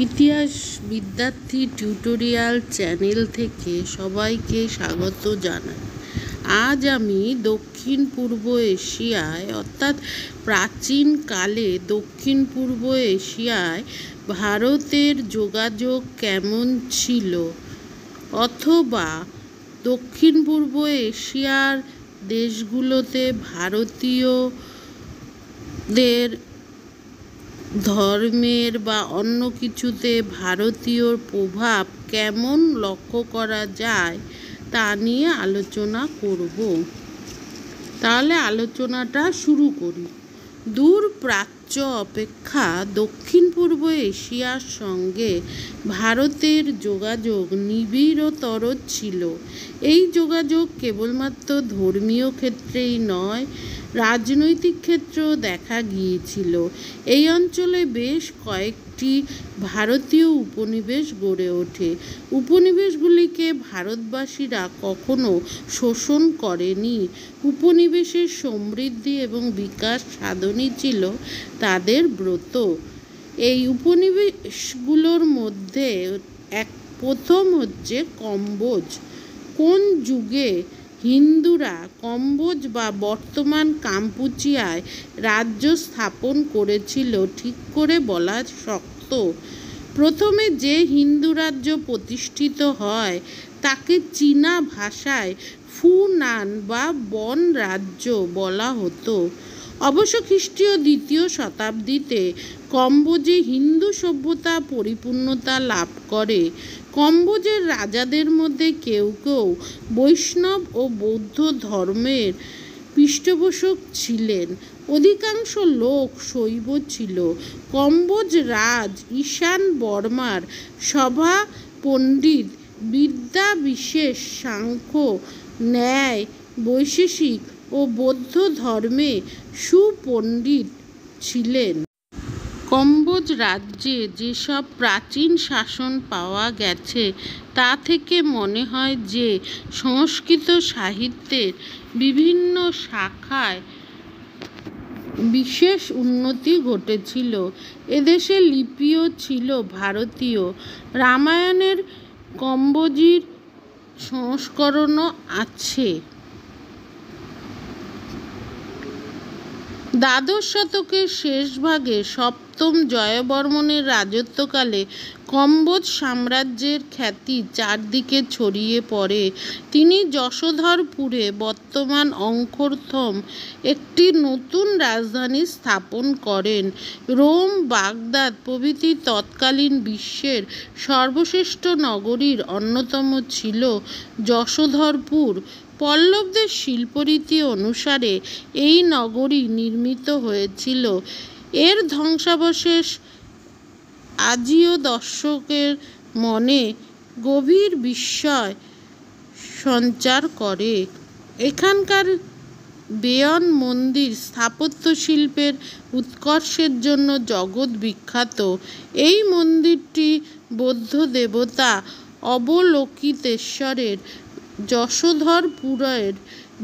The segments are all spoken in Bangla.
ইতিহাস বিদ্যার্থী টিউটোরিয়াল চ্যানেল থেকে সবাইকে স্বাগত জানাই। আজ আমি দক্ষিণ পূর্ব এশিয়ায় অর্থাৎ প্রাচীনকালে দক্ষিণ পূর্ব এশিয়ায় ভারতের যোগাযোগ কেমন ছিল, অথবা দক্ষিণ পূর্ব এশিয়ার দেশগুলোতে ভারতীয়দের ধর্মের বা অন্য কিছুতে ভারতীয় প্রভাব কেমন লক্ষ্য করা যায় তা নিয়ে আলোচনা করব। তাহলে আলোচনাটা শুরু করি। দূর প্রাচ্য অপেক্ষা দক্ষিণ পূর্ব এশিয়ার সঙ্গে ভারতের যোগাযোগ নিবিড়তর ছিল। এই যোগাযোগ কেবলমাত্র ধর্মীয় ক্ষেত্রেই নয়, রাজনৈতিক ক্ষেত্রেও দেখা গিয়েছিল। এই অঞ্চলে বেশ কয়েকটি ভারতীয় উপনিবেশ গড়ে ওঠে। উপনিবেশগুলিকে ভারতবাসীরা কখনো শোষণ করেনি। উপনিবেশের সমৃদ্ধি এবং বিকাশ সাধনই ছিল তাদের ব্রত। এই উপনিবেশগুলোর মধ্যে প্রথম হচ্ছে কম্বোজ। কোন যুগে হিন্দুরা কম্বোজ বা বর্তমান কাম্পুচিয়ায় রাজ্য স্থাপন করেছিল ঠিক করে বলা শক্ত। প্রথমে যে হিন্দু রাজ্য প্রতিষ্ঠিত হয় তাকে চীনা ভাষায় ফুনান বা বন রাজ্য বলা হতো। অবশ্য খ্রিস্টীয় দ্বিতীয় শতাব্দীতে কম্বোজে হিন্দু সভ্যতা পরিপূর্ণতা লাভ করে। কম্বোজের রাজাদের মধ্যে কেউ কেউ বৈষ্ণব ও বৌদ্ধ ধর্মের পৃষ্ঠপোষক ছিলেন, অধিকাংশ লোক শৈব ছিল। কম্বোজ রাজ ঈশান বর্মার সভা পণ্ডিত, বিদ্যা বিশেষ, সাংখ্য, ন্যায়, বৈশেষিক ও বৌদ্ধ ধর্মে সুপণ্ডিত ছিলেন। কম্বোজ রাজ্যে যেসব প্রাচীন শাসন পাওয়া গেছে তা থেকে মনে হয় যে সংস্কৃত সাহিত্যের বিভিন্ন শাখায় বিশেষ উন্নতি ঘটেছিল। এদেশে লিপিও ছিল ভারতীয়। রামায়ণের কম্বোজি সংস্করণও আছে। দ্বাদশ শতকের শেষভাগে সপ্তম জয়বর্মনের রাজত্বকালে কম্বোজ সাম্রাজ্যের খ্যাতি চারদিকে ছড়িয়ে পড়ে। তিনি যশোধরপুরে বর্তমান অঙ্কোরথম একটি নতুন রাজধানী স্থাপন করেন। রোম, বাগদাদ প্রভৃতি তৎকালীন বিশ্বের সর্বশ্রেষ্ঠ নগরীর অন্যতম ছিল যশোধরপুর। পল্লবদের শিল্পরীতি অনুসারে এই নগরী নির্মিত হয়েছিল। এর ধ্বংসাবশেষ আজিও দর্শকের মনে গভীর বিস্ময় সঞ্চার করে। এখানকার বেয়ন মন্দির স্থাপত্য শিল্পের উৎকর্ষের জন্য জগৎ বিখ্যাত। এই মন্দিরটি বৌদ্ধ দেবতা অবলোকিতেশ্বরের যশোধরপুরের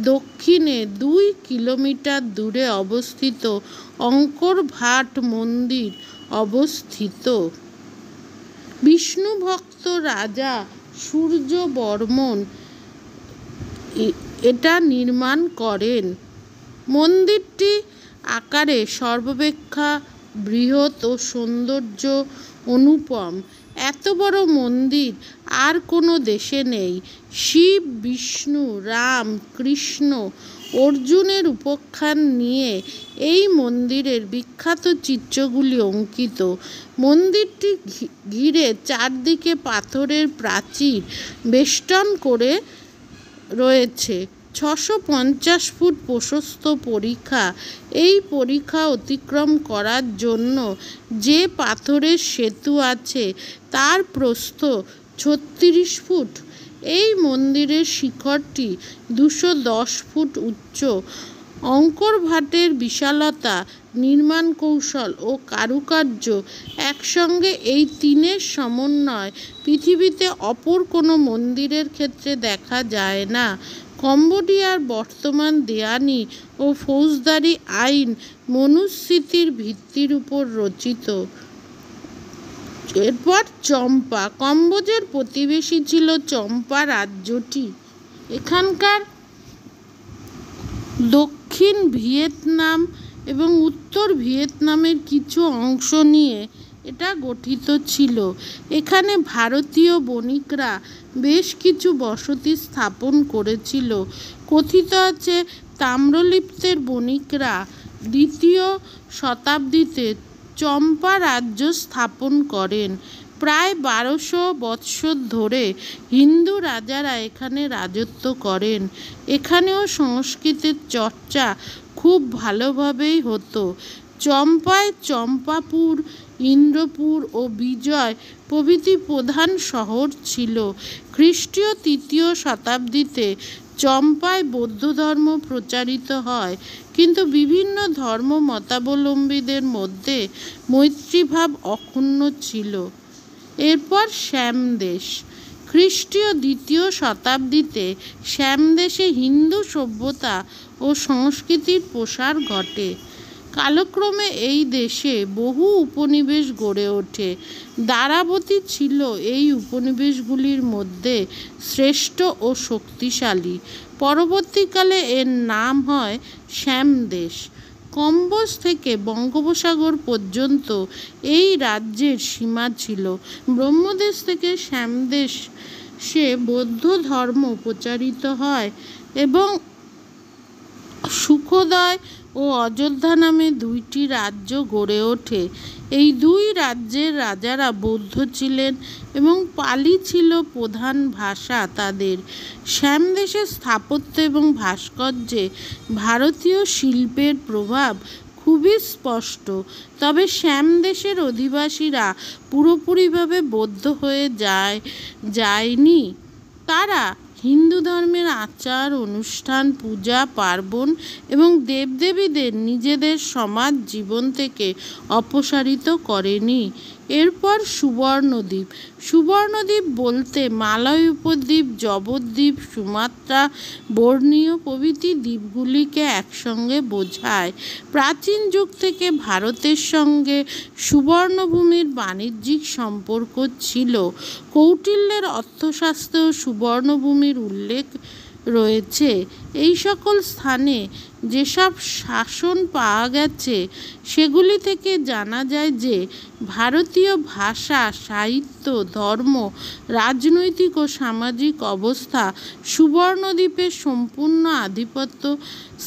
দক্ষিণে 2 কিলোমিটার দূরে অবস্থিত অঙ্কর ভাট মন্দির অবস্থিত। বিষ্ণুভক্ত রাজা সূর্যবর্মন এটা নির্মাণ করেন। মন্দিরটি আকারে সর্বাপেক্ষা বৃহৎ ও সৌন্দর্য অনুপম। এত বড় মন্দির আর কোনো দেশে নেই। শিব, বিষ্ণু, রাম, কৃষ্ণ, অর্জুনের উপাখ্যান নিয়ে এই মন্দিরের বিখ্যাত চিত্রগুলি অঙ্কিত। মন্দিরটি ঘিরে চারদিকে পাথরের প্রাচীর বেষ্টন করে রয়েছে। 650 ফুট প্রশস্ত পরিখা। এই পরিখা অতিক্রম করার জন্য যে পাথরের সেতু আছে তার প্রস্থ 36 ফুট। এই মন্দিরের শিখরটি 210 ফুট উচ্চ। অঙ্কর ভাটের বিশালতা, নির্মাণ কৌশল ও কারুকার্য একসঙ্গে এই তিনের সমন্বয় পৃথিবীতে অপর কোনো মন্দিরের ক্ষেত্রে দেখা যায় না। কম্বোডিয়ার বর্তমান দেওয়ানি ও ফৌজদারি আইন মনুস্মৃতির ভিত্তির উপর রচিত। এরপর চম্পা। কম্বোজের প্রতিবেশী ছিল চম্পা রাজ্যটি। এখানকার দক্ষিণ ভিয়েতনাম এবং উত্তর ভিয়েতনামের কিছু অংশ নিয়ে এটা গঠিত ছিল। এখানে ভারতীয় বণিকরা বেশ কিছু বসতি স্থাপন করেছিল। কথিত আছে তাম্রলিপ্তের বণিকরা 2য় শতাব্দীতে চম্পা রাজ্য স্থাপন করেন। প্রায় 1200 বৎসর ধরে হিন্দু রাজারা এখানে রাজত্ব করেন। এখানেও সংস্কৃতের চর্চা খুব ভালোভাবেই হতো। চম্পায় চম্পাপুর, ইন্দ্রপুর ও বিজয় প্রভৃতি প্রধান শহর ছিল। খ্রিস্টীয় 3য় শতাব্দীতে চম্পায় বৌদ্ধ ধর্ম প্রচারিত হয়, কিন্তু বিভিন্ন ধর্ম মতাবলম্বীদের মধ্যে মৈত্রীভাব অক্ষুণ্ণ ছিল। এরপর শ্যামদেশ। খ্রিস্টীয় 2য় শতাব্দীতে শ্যামদেশে হিন্দু সভ্যতা ও সংস্কৃতির প্রসার ঘটে। কালক্রমে এই দেশে বহু উপনিবেশ গড়ে ওঠে। দ্বারাবতী ছিল এই উপনিবেশগুলির মধ্যে শ্রেষ্ঠ ও শক্তিশালী। পরবর্তীকালে এর নাম হয় শ্যামদেশ। কম্বোজ থেকে বঙ্গোপসাগর পর্যন্ত এই রাজ্যের সীমা ছিল। ব্রহ্মদেশ থেকে শ্যামদেশে বৌদ্ধ ধর্ম প্রচারিত হয় এবং সুখোদয় ও অযোধ্যা নামে 2টি রাজ্য গড়ে ওঠে। এই 2 রাজ্যের রাজারা বৌদ্ধ ছিলেন এবং পালি ছিল প্রধান ভাষা তাদের। শ্যামদেশের স্থাপত্য এবং ভাস্কর্যে ভারতীয় শিল্পের প্রভাব খুবই স্পষ্ট। তবে শ্যামদেশের অধিবাসীরা পুরোপুরিভাবে বৌদ্ধ হয়ে যায়নি। তারা হিন্দু ধর্মের আচার অনুষ্ঠান, পূজা পার্বণ এবং দেবদেবীদের নিজেদের সমাজ জীবন থেকে অপসারিত করেনি। এরপর সুবর্ণদ্বীপ। সুবর্ণদ্বীপ বলতে মালয় উপদ্বীপ, জবদ্বীপ, সুমাত্রা, বর্নিও প্রভৃতি দ্বীপগুলিকে একসঙ্গে বোঝায়। প্রাচীন যুগ থেকে ভারতের সঙ্গে সুবর্ণভূমির বাণিজ্যিক সম্পর্ক ছিল। কৌটিল্যের অর্থশাস্ত্রেও সুবর্ণভূমির উল্লেখ রয়েছে। এই সকল স্থানে যেসব শাসন পাওয়া গেছে সেগুলি থেকে জানা যায় যে ভারতীয় ভাষা, সাহিত্য, ধর্ম, রাজনৈতিক ও সামাজিক অবস্থা সুবর্ণদ্বীপে সম্পূর্ণ আধিপত্য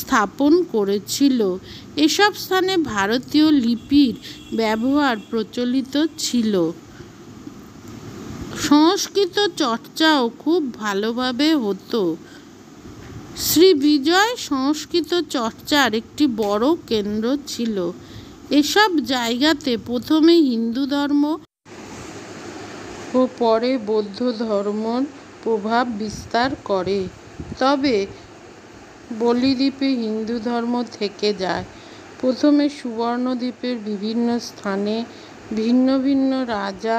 স্থাপন করেছিল। এসব স্থানে ভারতীয় লিপির ব্যবহার প্রচলিত ছিল। সংস্কৃত চর্চাও খুব ভালোভাবে হতো। শ্রীবিজয় সংস্কৃত চর্চার একটি বড় কেন্দ্র ছিল। এসব জায়গাতে প্রথমে হিন্দু ধর্ম ও পরে বৌদ্ধ ধর্মর প্রভাব বিস্তার করে। তবে বলিদ্বীপে হিন্দু ধর্ম থেকে যায়। প্রথমে সুবর্ণদ্বীপের বিভিন্ন স্থানে ভিন্ন ভিন্ন রাজা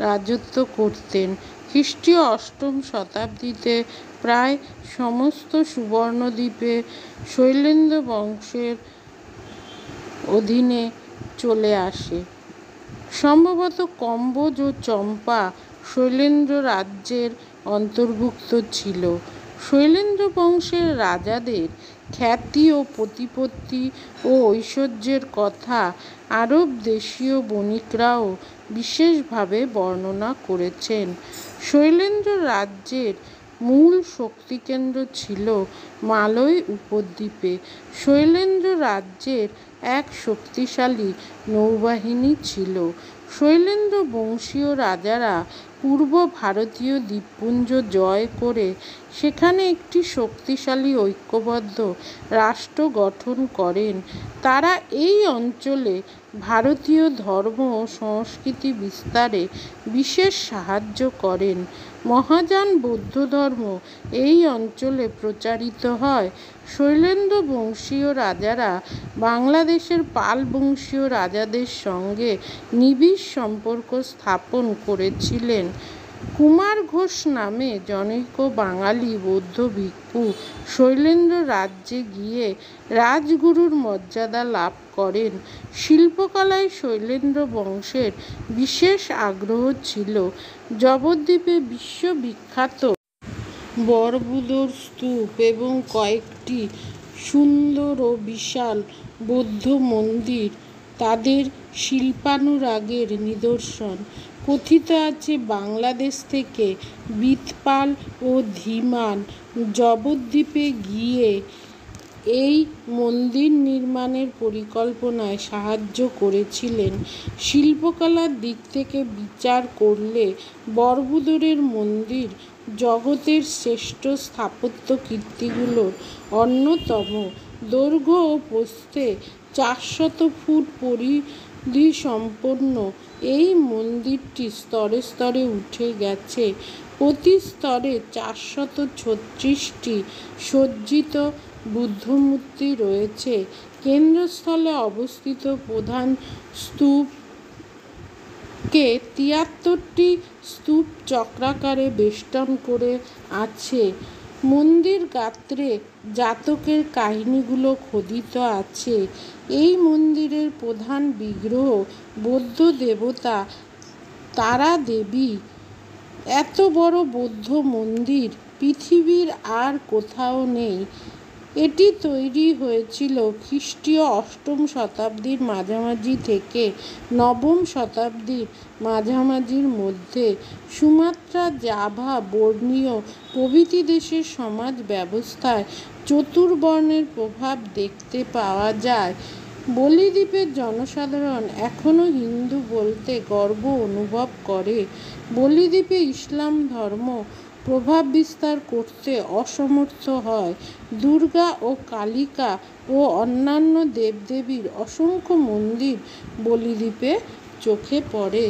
রাজত্ব করতেন। খ্রিস্টীয় 8ম শতাব্দীতে প্রায় সমস্ত সুবর্ণদ্বীপে শৈলেন্দ্র বংশের অধীনে চলে আসে। সম্ভবত কম্বোজ ও চম্পা শৈলেন্দ্র রাজ্যের অন্তর্ভুক্ত ছিল। শৈলেন্দ্র বংশের রাজাদের খ্যাতি ও প্রতিপত্তি ও ঐশ্বর্যের কথা আরব দেশীয় বণিকরাও বিশেষভাবে বর্ণনা করেছেন। শৈলেন্দ্র রাজ্যের মূল শক্তিকেন্দ্র ছিল মালয় উপদ্বীপে। শৈলেন্দ্র রাজ্যের এক শক্তিশালী নৌবাহিনী ছিল। শৈলেন্দ্র বংশীয় রাজারা পূর্ব ভারতীয় দ্বীপপুঞ্জ জয় করে সেখানে একটি শক্তিশালী ঐক্যবদ্ধ রাষ্ট্র গঠন করেন। তারা এই অঞ্চলে ভারতীয় ধর্ম ও সংস্কৃতি বিস্তারে বিশেষ সাহায্য করেন। মহাযান বৌদ্ধ ধর্ম এই অঞ্চলে প্রচারিত হয়। শৈলেন্দ্র বংশীয় রাজারা বাংলাদেশের পাল বংশীয় রাজাদের সঙ্গে নিবিড় সম্পর্ক স্থাপন করেছিলেন। কুমার ঘোষ নামে জনৈক বাঙালি বৌদ্ধ ভিক্ষু শৈলেন্দ্র রাজ্যে গিয়ে রাজগুরুর মর্যাদা লাভ করেন। শিল্পকলায় শৈলেন্দ্র বংশের বিশেষ আগ্রহ ছিল। জবদ্বীপে বিশ্ববিখ্যাত বরবুদর স্তূপ এবং কয়েকটি সুন্দর ও বিশাল বৌদ্ধ মন্দির তাদের শিল্পানুরাগের নিদর্শন। কথিত আছে বাংলাদেশ থেকে বিতপাল ও ধীমান জবদ্বীপে গিয়ে এই মন্দির নির্মাণের পরিকল্পনায় সাহায্য করেছিলেন। শিল্পকলার দিক থেকে বিচার করলে বরবুদরের মন্দির জগতের শ্রেষ্ঠ স্থাপত্য কীর্তিগুলোর অন্যতম। দৈর্ঘ্য ও প্রস্থে 400 ফুট পরিধিসম্পন্ন এই মন্দিরটি স্তরে স্তরে উঠে গেছে। প্রতি স্তরে 436টি সজ্জিত বুদ্ধমূর্তি রয়েছে। কেন্দ্রস্থলে অবস্থিত প্রধান স্তূপকে 73টি স্তূপ চক্রাকারে বেষ্টন করে আছে। মন্দির গাত্রে জাতকের কাহিনীগুলো খোদিত আছে। এই মন্দিরের প্রধান বিগ্রহ বৌদ্ধ দেবতা তারা দেবী। এত বড় বৌদ্ধ মন্দির পৃথিবীর আর কোথাও নেই। এটি তৈরি হয়েছিল খ্রিস্টীয় 8ম শতাব্দীর মাঝামাঝি থেকে 9ম শতাব্দীর মাঝামাঝির মধ্যে। সুমাত্রা, জাভা, বোর্নিও প্রভৃতি দেশের সমাজ ব্যবস্থায় চতুর্বর্ণের প্রভাব দেখতে পাওয়া যায়। বলিদ্বীপের জনসাধারণ এখনও হিন্দু বলতে গর্ব অনুভব করে। বলিদ্বীপে ইসলাম ধর্ম প্রভাব বিস্তার করতে অসমর্থ হয়। দুর্গা ও কালিকা ও অন্যান্য দেবদেবীর অসংখ্য মন্দির বলিদ্বীপে চোখে পড়ে।